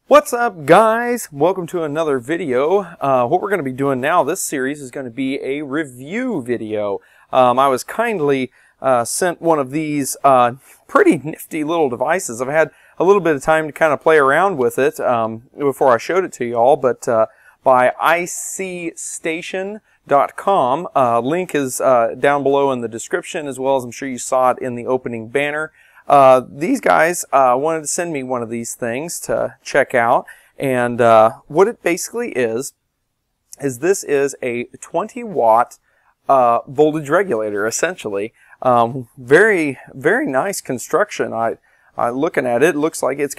What's up, guys? Welcome to another video. What we're going to be doing now, this series is going to be a review video. I was kindly sent one of these pretty nifty little devices. I've had a little bit of time to kind of play around with it before I showed it to y'all, but by icstation.com. Link is down below in the description, as well as I'm sure you saw it in the opening banner. These guys wanted to send me one of these things to check out, and what it basically is this is a 20-watt voltage regulator, essentially. Very nice construction. Looking at it, looks like it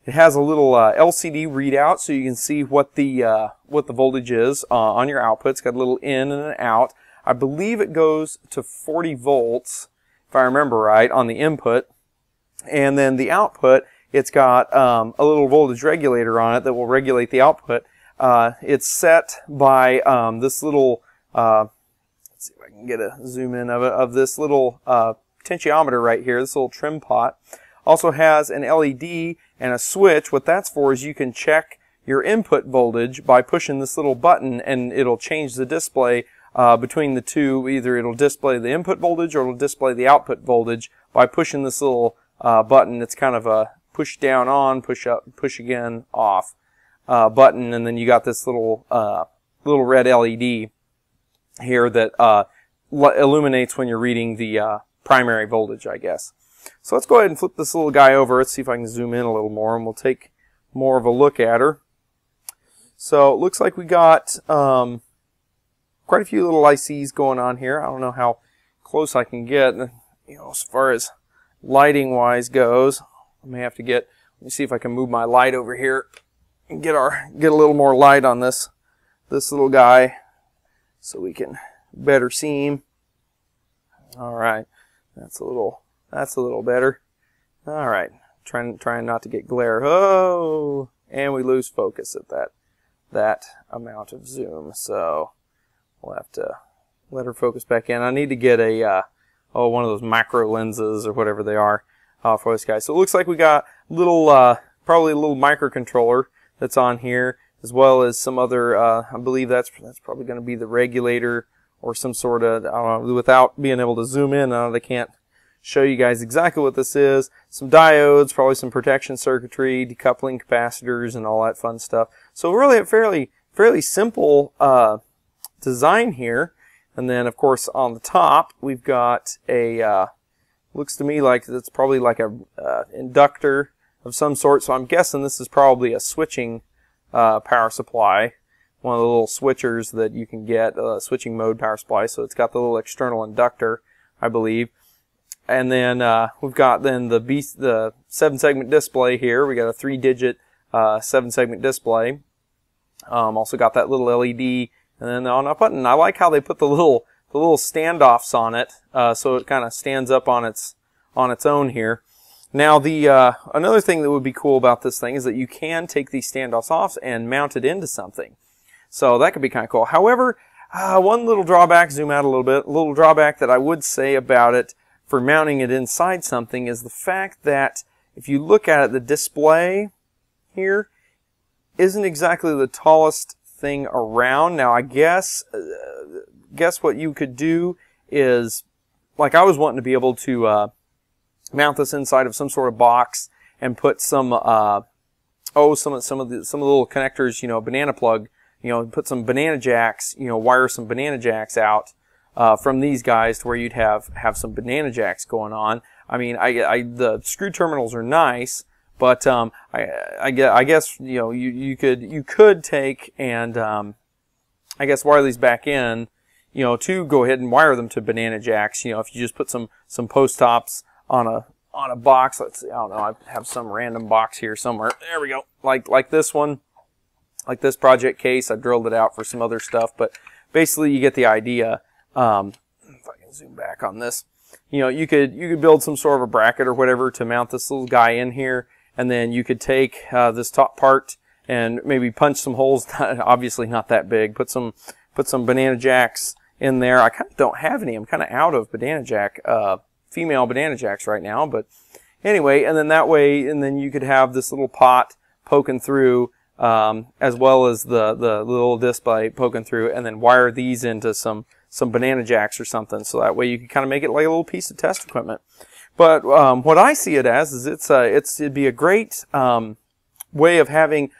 has a little LCD readout, so you can see what the voltage is on your output. It's got a little in and an out. I believe it goes to 40 volts, if I remember right, on the input. And then the output, it's got a little voltage regulator on it that will regulate the output. It's set by this little, let's see if I can get a zoom in of this little potentiometer right here, this little trim pot. Also has an LED and a switch. What that's for is you can check your input voltage by pushing this little button, and it'll change the display between the two. Either it'll display the input voltage or it'll display the output voltage by pushing this little button. It's kind of a push down on, push up, push again off button, and then you got this little red LED here that illuminates when you're reading the primary voltage, I guess. So let's go ahead and flip this little guy over. Let's see if I can zoom in a little more, and we'll take more of a look at her. So it looks like we got quite a few little ICs going on here. I don't know how close I can get, as far as lighting wise goes. I may have to let me see if I can move my light over here and get a little more light on this little guy so we can better see him. All right, that's a little better. All right, trying not to get glare. Oh, and we lose focus at that amount of zoom. So we'll have to let her focus back in. I need to get a one of those macro lenses or whatever they are for this guy. So it looks like we got probably a little microcontroller that's on here, as well as some other, I believe that's probably going to be the regulator or some sort of, I don't know, without being able to zoom in, they can't show you guys exactly what this is. Some diodes, probably some protection circuitry, decoupling capacitors, and all that fun stuff. So really a fairly simple design here. And then, of course, on the top, we've got a, looks to me like it's probably like a inductor of some sort. So I'm guessing this is probably a switching power supply, one of the little switchers that you can get, switching mode power supply. So it's got the little external inductor, I believe. And then we've got then the 7-segment display here. We got a 3-digit 7-segment display. Also got that little LED. And then on up button, I like how they put the little standoffs on it, so it kind of stands up on its own here. Now another thing that would be cool about this thing is that you can take these standoffs off and mount it into something. So that could be kind of cool. However, one little drawback, zoom out a little bit, a little drawback that I would say about it for mounting it inside something is the fact that if you look at it, the display here isn't exactly the tallest thing around. Now I guess what you could do is, like I was wanting to be able to mount this inside of some sort of box and put some some of the little connectors, banana plug, put some banana jacks, wire some banana jacks out from these guys to where you'd have some banana jacks going on. I mean, the screw terminals are nice, but I guess you could take and I guess wire these back in, to go ahead and wire them to banana jacks. If you just put some post tops on a box. Let's see, I don't know, I have some random box here somewhere. There we go. Like this one, like this project case. I drilled it out for some other stuff, but basically you get the idea. If I can zoom back on this, you could build some sort of a bracket or whatever to mount this little guy in here, and then you could take this top part and maybe punch some holes. Obviously not that big. Put some banana jacks in there. I kind of don't have any. I'm kind of out of banana jack, female banana jacks right now, but anyway, and then that way, and then you could have this little pot poking through, as well as the little display poking through, and then wire these into some banana jacks or something, so that way you can kind of make it like a little piece of test equipment. But what I see it as is it'd be a great way of having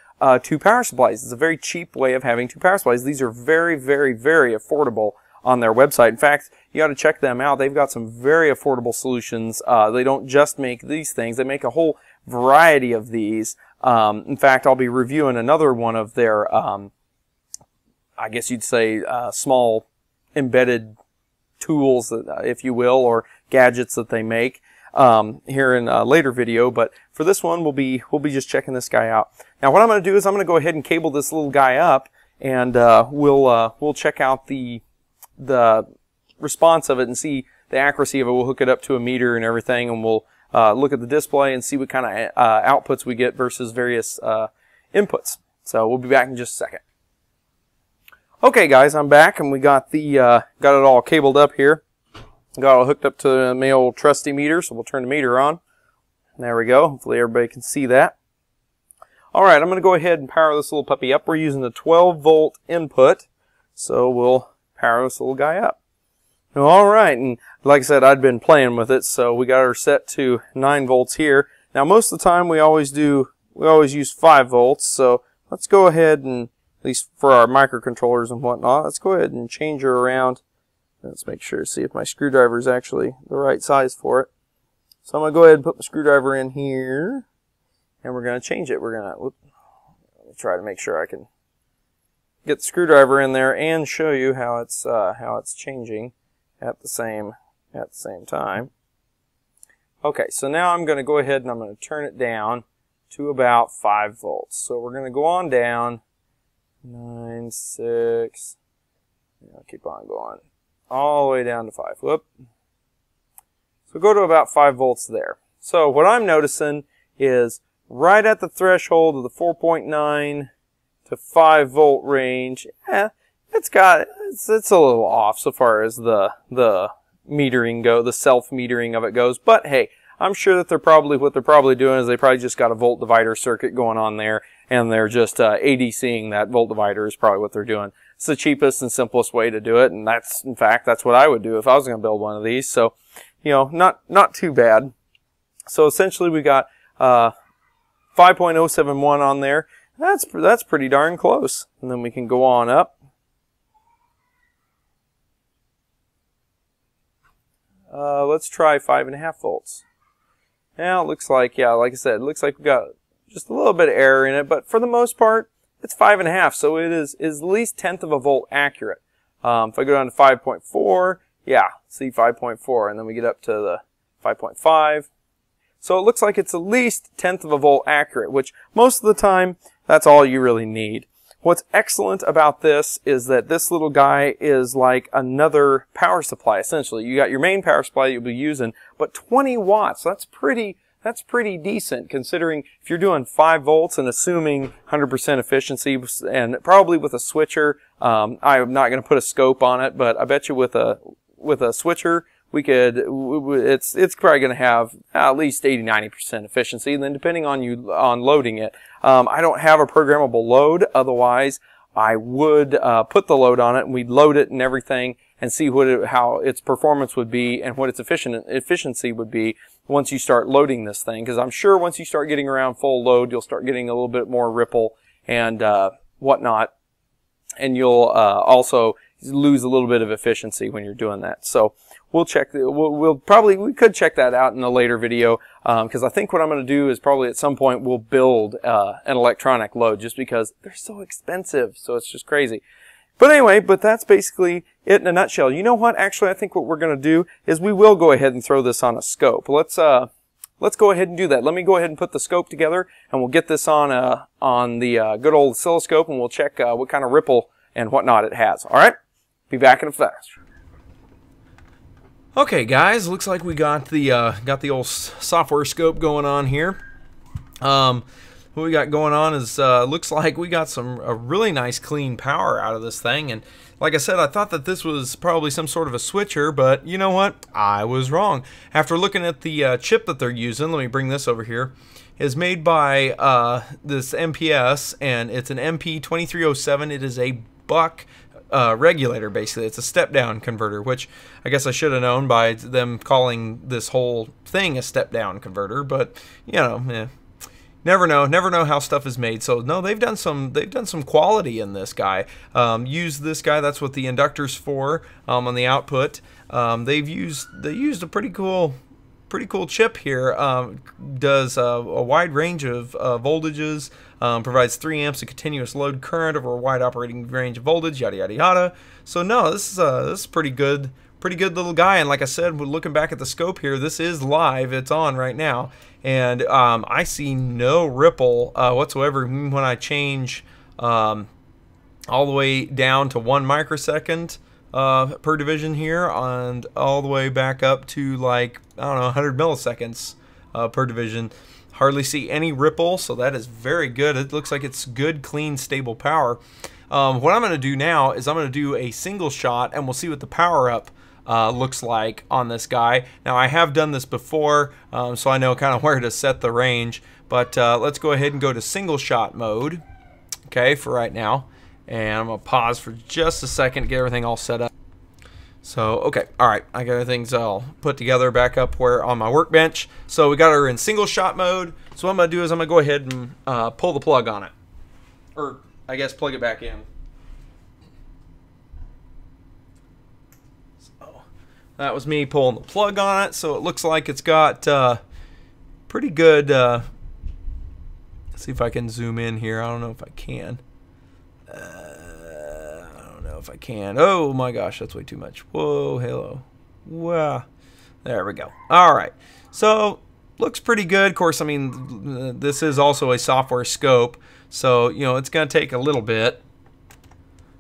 2 power supplies. It's a very cheap way of having 2 power supplies. These are very, very, very affordable on their website. In fact, you got to check them out. They've got some very affordable solutions. They don't just make these things. They make a whole variety of these. In fact, I'll be reviewing another one of their, I guess you'd say, small embedded tools, if you will, or gadgets that they make here in a later video. But for this one, we'll be just checking this guy out. Now, what I'm going to do is I'm going to go ahead and cable this little guy up, and we'll check out the response of it and see the accuracy of it. We'll hook it up to a meter and everything, and we'll look at the display and see what kind of outputs we get versus various inputs. So we'll be back in just a second. Okay, guys, I'm back, and we got got it all cabled up here. Got it all hooked up to my old trusty meter, so we'll turn the meter on. There we go. Hopefully everybody can see that. All right, I'm going to go ahead and power this little puppy up. We're using a 12-volt input, so we'll power this little guy up. All right, and like I said, I'd been playing with it, so we got her set to 9 volts here. Now, most of the time, we always use 5 volts, so let's go ahead and, at least for our microcontrollers and whatnot, let's go ahead and change her around. Let's make sure, see if my screwdriver is actually the right size for it. So I'm going to go ahead and put my screwdriver in here, and we're going to change it. We're going to, let me try to make sure I can get the screwdriver in there and show you how it's changing at the same time. Okay, so now I'm going to go ahead and I'm going to turn it down to about 5 volts. So we're going to go on down 9, 6. I'll keep on going all the way down to 5. Whoop. So go to about 5 volts there. So what I'm noticing is right at the threshold of the 4.9 to 5 volt range, it's a little off so far as the metering go, the self metering of it goes. But hey, I'm sure that what they're probably doing is they probably just got a volt divider circuit going on there, and they're just ADCing that volt divider is probably what they're doing. It's the cheapest and simplest way to do it, and in fact that's what I would do if I was going to build one of these. So, you know, not too bad. So essentially we got 5.071 on there. That's pretty darn close. And then we can go on up. Let's try 5.5 volts. Now it looks like, yeah, like I said, it looks like we got just a little bit of error in it, but for the most part, it's 5.5, so it is at least 1/10 of a volt accurate. If I go down to 5.4, yeah, see 5.4, and then we get up to the 5.5. So it looks like it's at least 1/10 of a volt accurate, which most of the time, that's all you really need. What's excellent about this is that this little guy is like another power supply, essentially. You got your main power supply you'll be using, but 20 watts, that's pretty decent considering if you're doing 5 volts and assuming 100% efficiency, and probably with a switcher. I'm not going to put a scope on it, but I bet you with a switcher, it's probably going to have at least 80-90% efficiency, and then depending on loading it. I don't have a programmable load, otherwise I would put the load on it and we'd load it and everything and see how its performance would be and what its efficiency would be once you start loading this thing, because I'm sure once you start getting around full load, you'll start getting a little bit more ripple and whatnot, and you'll also lose a little bit of efficiency when you're doing that. So we'll check. We could check that out in a later video, because I think what I'm going to do is probably at some point we'll build an electronic load, just because they're so expensive. So it's just crazy. But anyway, that's basically it in a nutshell. You know what? Actually, I think what we're going to do is we will go ahead and throw this on a scope. Let's go ahead and do that. Let me go ahead and put the scope together, and we'll get this on the good old oscilloscope, and we'll check what kind of ripple and whatnot it has. All right? Be back in a flash. Okay, guys, looks like we got the old software scope going on here. what we got going on is looks like we got a really nice clean power out of this thing. And like I said, I thought that this was probably some sort of a switcher, but you know what? I was wrong. After looking at the chip that they're using, let me bring this over here, is made by this MPS, and it's an MP2307. It is a buck regulator, basically. It's a step-down converter, which I guess I should have known by them calling this whole thing a step-down converter, but you know, never know how stuff is made. So no, they've done some quality in this guy. Use this guy. That's what the inductor's for. On the output, they used a pretty cool chip here. Does a wide range of voltages. Provides 3 amps of continuous load current over a wide operating range of voltage. Yada yada yada. So no, this is pretty good little guy. And like I said, we're looking back at the scope here. This is live. It's on right now. And I see no ripple whatsoever when I change all the way down to 1 microsecond per division here, and all the way back up to, like, I don't know, 100 milliseconds per division. Hardly see any ripple, so that is very good. It looks like it's good, clean, stable power. What I'm going to do now is I'm going to do a single shot, and we'll see what the power up looks like on this guy. Now, I have done this before, so I know kind of where to set the range, but let's go ahead and go to single shot mode, okay, for right now. And I'm going to pause for just a second to get everything all set up. So, okay, all right, I got everything's all put together back up where on my workbench. So we got her in single shot mode. So what I'm going to do is I'm going to go ahead and pull the plug on it. Or, I guess, plug it back in. So, that was me pulling the plug on it. So it looks like it's got pretty good, let's see if I can zoom in here. I don't know if I can. If I can. Oh my gosh, that's way too much. Whoa, hello. Wow. There we go. All right. So, looks pretty good. Of course, I mean, this is also a software scope, so, you know, it's going to take a little bit.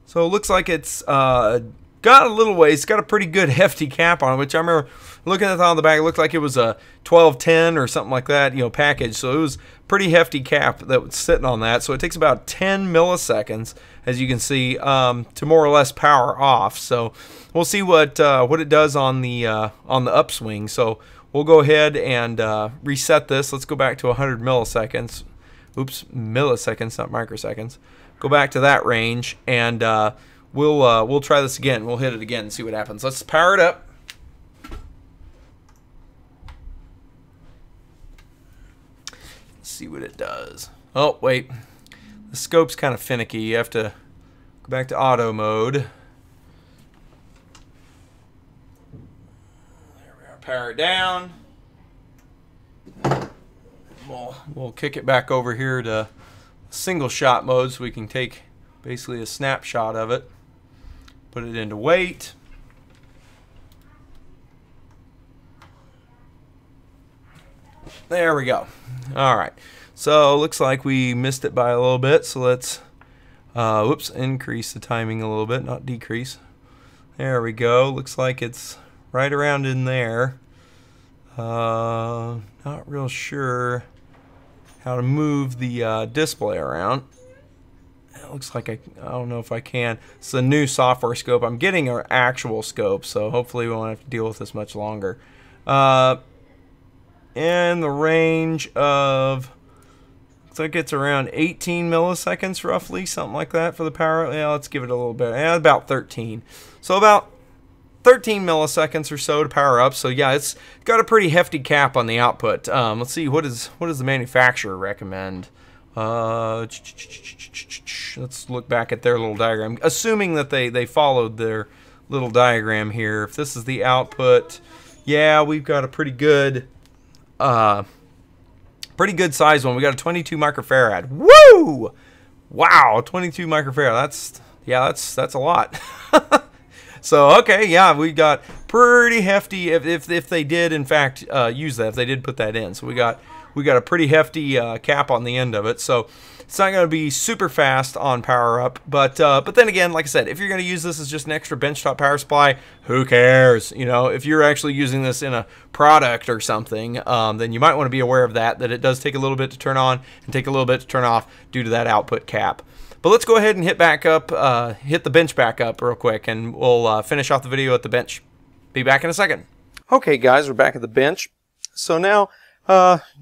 So, it looks like it's got a little ways. It's got a pretty good hefty cap on it, which I remember looking at it on the back. It looked like it was a 1210 or something like that, you know, package. So, it was pretty hefty cap that was sitting on that. So, it takes about 10 milliseconds, as you can see, to more or less power off. So we'll see what it does on the upswing. So we'll go ahead and reset this. Let's go back to 100 milliseconds. Oops, milliseconds, not microseconds. Go back to that range, and we'll try this again. We'll hit it again and see what happens. Let's power it up. Let's see what it does. Oh, wait. The scope's kind of finicky. You have to go back to auto mode. There we are. Power it down. We'll kick it back over here to single shot mode so we can take basically a snapshot of it. Put it into weight. There we go. All right. So, looks like we missed it by a little bit, so let's, whoops, increase the timing a little bit, not decrease. There we go. Looks like it's right around in there. Not real sure how to move the display around. It looks like I don't know if I can. It's a new software scope. I'm getting an actual scope, so hopefully we won't have to deal with this much longer. In the range of, looks like it's around 18 milliseconds roughly, something like that for the power. Yeah, let's give it a little bit. Yeah, about 13. So about 13 milliseconds or so to power up. So yeah, it's got a pretty hefty cap on the output. Let's see, what does the manufacturer recommend? Let's look back at their little diagram. Assuming that they followed their little diagram here. If this is the output, yeah, we've got a pretty good size one. We got a 22 microfarad. Woo! Wow, 22 microfarad. That's a lot. So okay, yeah, we got pretty hefty. If they did in fact use that, if they did put that in, so we got we got a pretty hefty cap on the end of it, so it's not going to be super fast on power up. But then again, like I said, if you're going to use this as just an extra benchtop power supply, who cares? You know, if you're actually using this in a product or something, then you might want to be aware of that it does take a little bit to turn on and take a little bit to turn off due to that output cap. But let's go ahead and hit the bench back up real quick, and we'll finish off the video at the bench. Be back in a second. Okay guys, we're back at the bench. So now,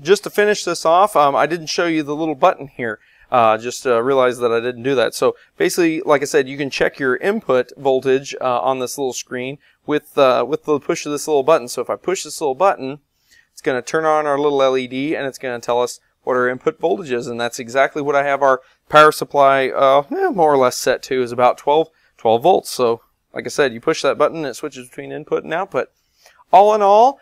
just to finish this off, I didn't show you the little button here. Just realized that I didn't do that. So basically, like I said, you can check your input voltage on this little screen with the push of this little button. So if I push this little button, it's going to turn on our little LED, and it's going to tell us what our input voltage is, and that's exactly what I have our power supply more or less set to, is about 12 volts. So like I said, you push that button and it switches between input and output. All in all,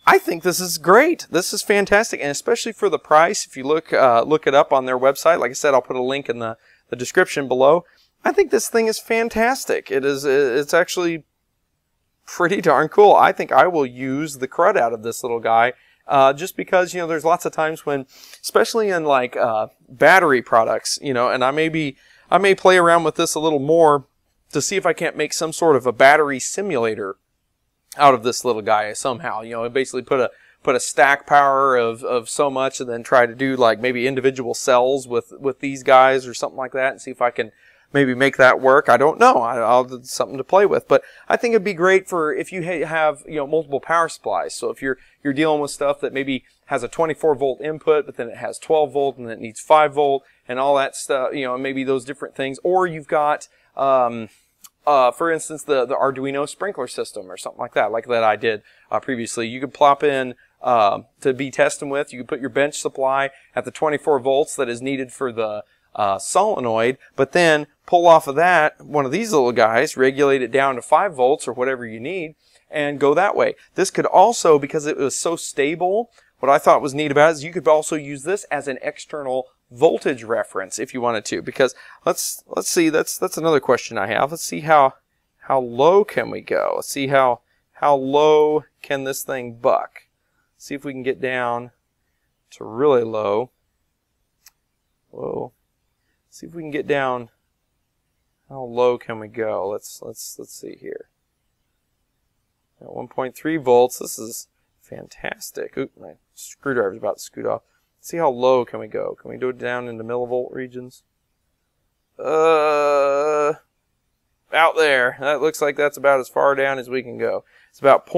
I think this is great. This is fantastic, and especially for the price. If you look it up on their website, like I said, I'll put a link in the description below. I think this thing is fantastic. It's actually pretty darn cool. I think I will use the crud out of this little guy. Just because, you know, there's lots of times when, especially in like battery products, you know, and I may play around with this a little more to see if I can't make some sort of a battery simulator out of this little guy somehow. You know, basically put a stack power of so much, and then try to do like maybe individual cells with these guys or something like that, and see if I can maybe make that work. I don't know. I'll do something to play with. But I think it'd be great for if you have, you know, multiple power supplies. So if you're dealing with stuff that maybe has a 24 volt input, but then it has 12 volt and it needs 5 volt and all that stuff, you know, maybe those different things. Or you've got, for instance, the Arduino sprinkler system or something like that I did previously. You could plop in to be testing with. You could put your bench supply at the 24 volts that is needed for the solenoid, but then pull off of that one of these little guys, regulate it down to 5 volts or whatever you need, and go that way. This could also, because it was so stable, what I thought was neat about it is you could also use this as an external voltage reference if you wanted to. Because let's see, that's another question I have. Let's see how low can we go. Let's see how low can this thing buck. See if we can get down to really low. Whoa. See if we can get down. How low can we go? Let's see here. At 1.3 volts. This is fantastic. Oop, my screwdriver's about to scoot off. Let's see how low can we go. Can we do it down into millivolt regions? Out there. That looks like that's about as far down as we can go. It's about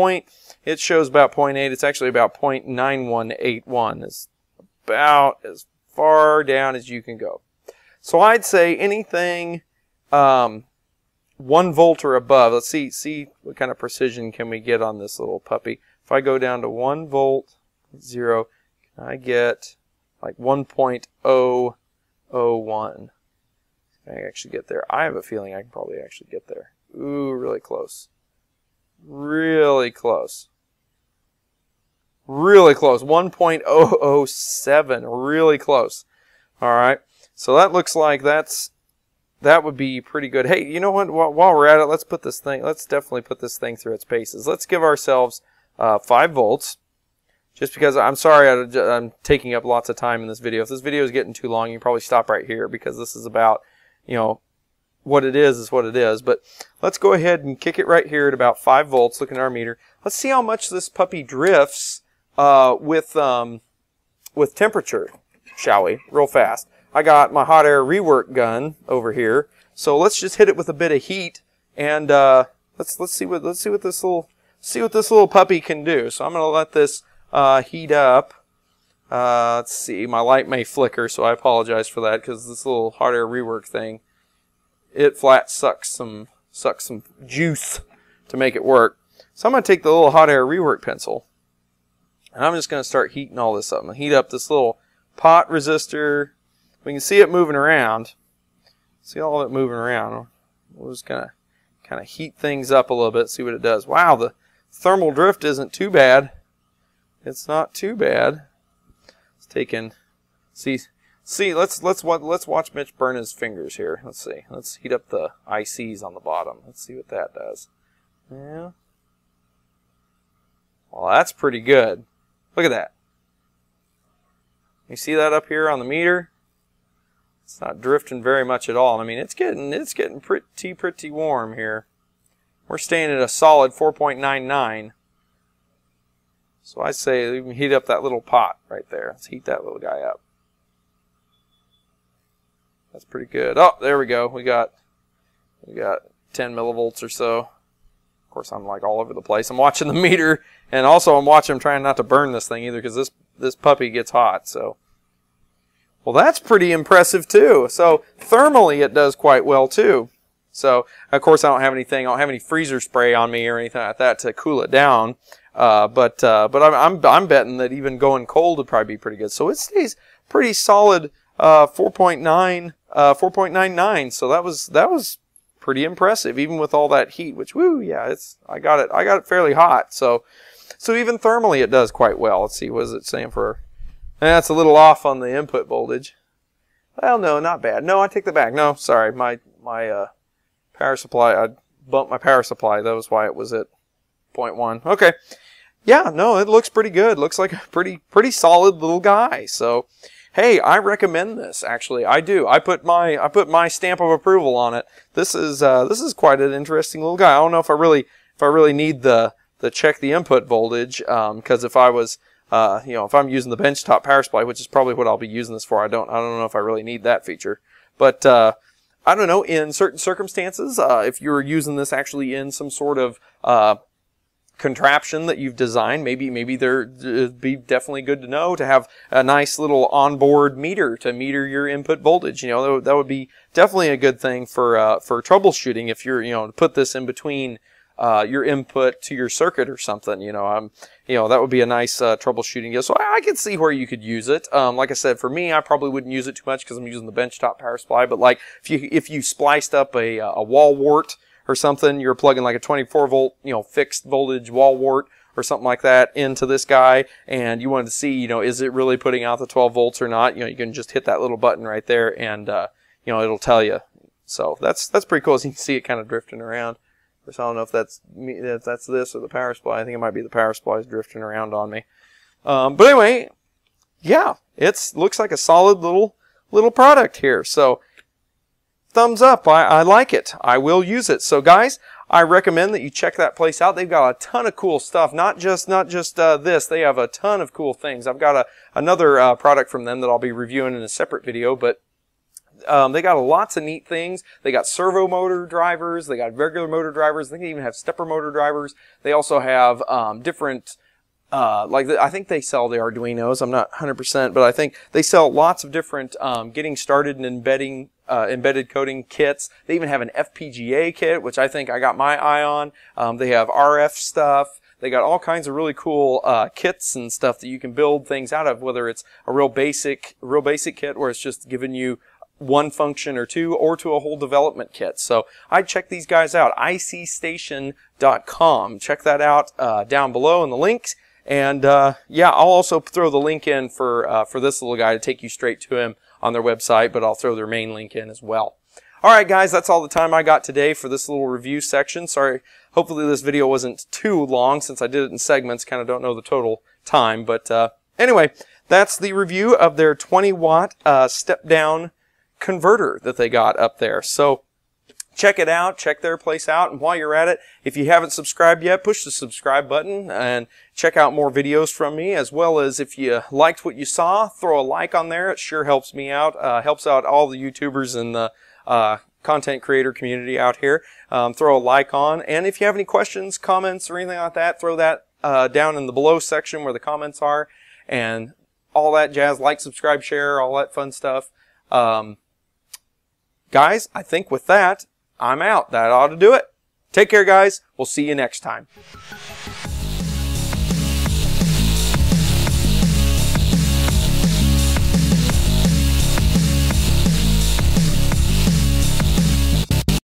it shows about 0.8. It's actually about 0.9181. It's about as far down as you can go. So I'd say anything 1 volt or above. Let's see what kind of precision can we get on this little puppy. If I go down to 1 volt, 0, can I get like 1.001? Can I actually get there? I have a feeling I can probably actually get there. Ooh, really close. Really close. Really close. 1.007. Really close. All right. So that looks like that would be pretty good. Hey, you know what? While we're at it, let's definitely put this thing through its paces. Let's give ourselves 5 volts. Just because I'm sorry I'm taking up lots of time in this video. If this video is getting too long, you can probably stop right here, because this is about, you know, what it is what it is. But let's go ahead and kick it right here at about 5 volts. Looking at our meter. Let's see how much this puppy drifts with temperature, shall we? Real fast. I got my hot air rework gun over here, so let's just hit it with a bit of heat, and let's see what this little puppy can do. So I'm gonna let this heat up. Let's see, my light may flicker, so I apologize for that, because this little hot air rework thing, it flat sucks some juice to make it work. So I'm gonna take the little hot air rework pencil, and I'm just gonna start heating all this up. I'm gonna heat up this little pot resistor. We can see it moving around. See all of it moving around. We're just gonna kind of heat things up a little bit, see what it does. Wow, the thermal drift isn't too bad. It's not too bad. It's taking. See. Let's watch Mitch burn his fingers here. Let's see. Let's heat up the ICs on the bottom. Let's see what that does. Yeah. Well, that's pretty good. Look at that. You see that up here on the meter? It's not drifting very much at all. I mean, it's getting pretty warm here. We're staying at a solid 4.99. So I say we can heat up that little pot right there. Let's heat that little guy up. That's pretty good. Oh, there we go. We got 10 millivolts or so. Of course, I'm like all over the place. I'm watching the meter, and also I'm trying not to burn this thing either, because this puppy gets hot. So, well, that's pretty impressive too. So thermally, it does quite well too. So of course, I don't have any freezer spray on me or anything like that to cool it down. But I'm betting that even going cold would probably be pretty good. So it stays pretty solid. 4.99. So that was pretty impressive, even with all that heat. Which, woo, yeah, I got it fairly hot. So even thermally, it does quite well. Let's see, what is it saying for? That's a little off on the input voltage. Well, no, not bad. No, I take that back. No, sorry, my power supply. I bumped my power supply. That was why it was at 0.1. Okay. Yeah, no, it looks pretty good. Looks like a pretty solid little guy. So, hey, I recommend this. Actually, I do. I put my stamp of approval on it. This is quite an interesting little guy. I don't know if I really need the check the input voltage, because if I was if I'm using the benchtop power supply, which is probably what I'll be using this for, I don't know if I really need that feature. But I don't know, in certain circumstances, if you're using this actually in some sort of contraption that you've designed, maybe it'd be definitely good to know to have a nice little onboard meter to meter your input voltage. You know, that would be definitely a good thing for troubleshooting if you're, to put this in between your input to your circuit or something. That would be a nice troubleshooting. So I could see where you could use it. Like I said, for me, I probably wouldn't use it too much because I'm using the benchtop power supply. But like if you spliced up a wall wart or something, you're plugging like a 24 volt, fixed voltage wall wart or something like that into this guy, and you wanted to see, is it really putting out the 12 volts or not? You can just hit that little button right there, and it'll tell you. So that's pretty cool. As you can see, it kind of drifting around. I don't know if that's this or the power supply. I think it might be the power supply is drifting around on me. But anyway, yeah, looks like a solid little product here. So thumbs up. I like it. I will use it. So guys, I recommend that you check that place out. They've got a ton of cool stuff. Not just this. They have a ton of cool things. I've got another product from them that I'll be reviewing in a separate video, but they got lots of neat things. They got servo motor drivers. They got regular motor drivers. They even have stepper motor drivers. They also have different, I think they sell the Arduinos. I'm not 100%, but I think they sell lots of different getting started in embedded coding kits. They even have an FPGA kit, which I think I got my eye on. They have RF stuff. They got all kinds of really cool kits and stuff that you can build things out of, whether it's a real basic kit where it's just giving you one function or two, or to a whole development kit. So I'd check these guys out, icstation.com. Check that out down below in the links. And yeah, I'll also throw the link in for this little guy to take you straight to him on their website, but I'll throw their main link in as well. Alright guys, that's all the time I got today for this little review section. Sorry, hopefully this video wasn't too long since I did it in segments. Kind of don't know the total time, but anyway, that's the review of their 20 watt step down converter that they got up there. So check it out, check their place out, and while you're at it, if you haven't subscribed yet, push the subscribe button and check out more videos from me, as well as if you liked what you saw, throw a like on there. It sure helps me out, helps out all the YouTubers and the content creator community out here. Throw a like on, and if you have any questions, comments, or anything like that, throw that down in the below section where the comments are, and all that jazz. Like, subscribe, share, all that fun stuff. Guys, I think with that, I'm out. That ought to do it. Take care, guys. We'll see you next time.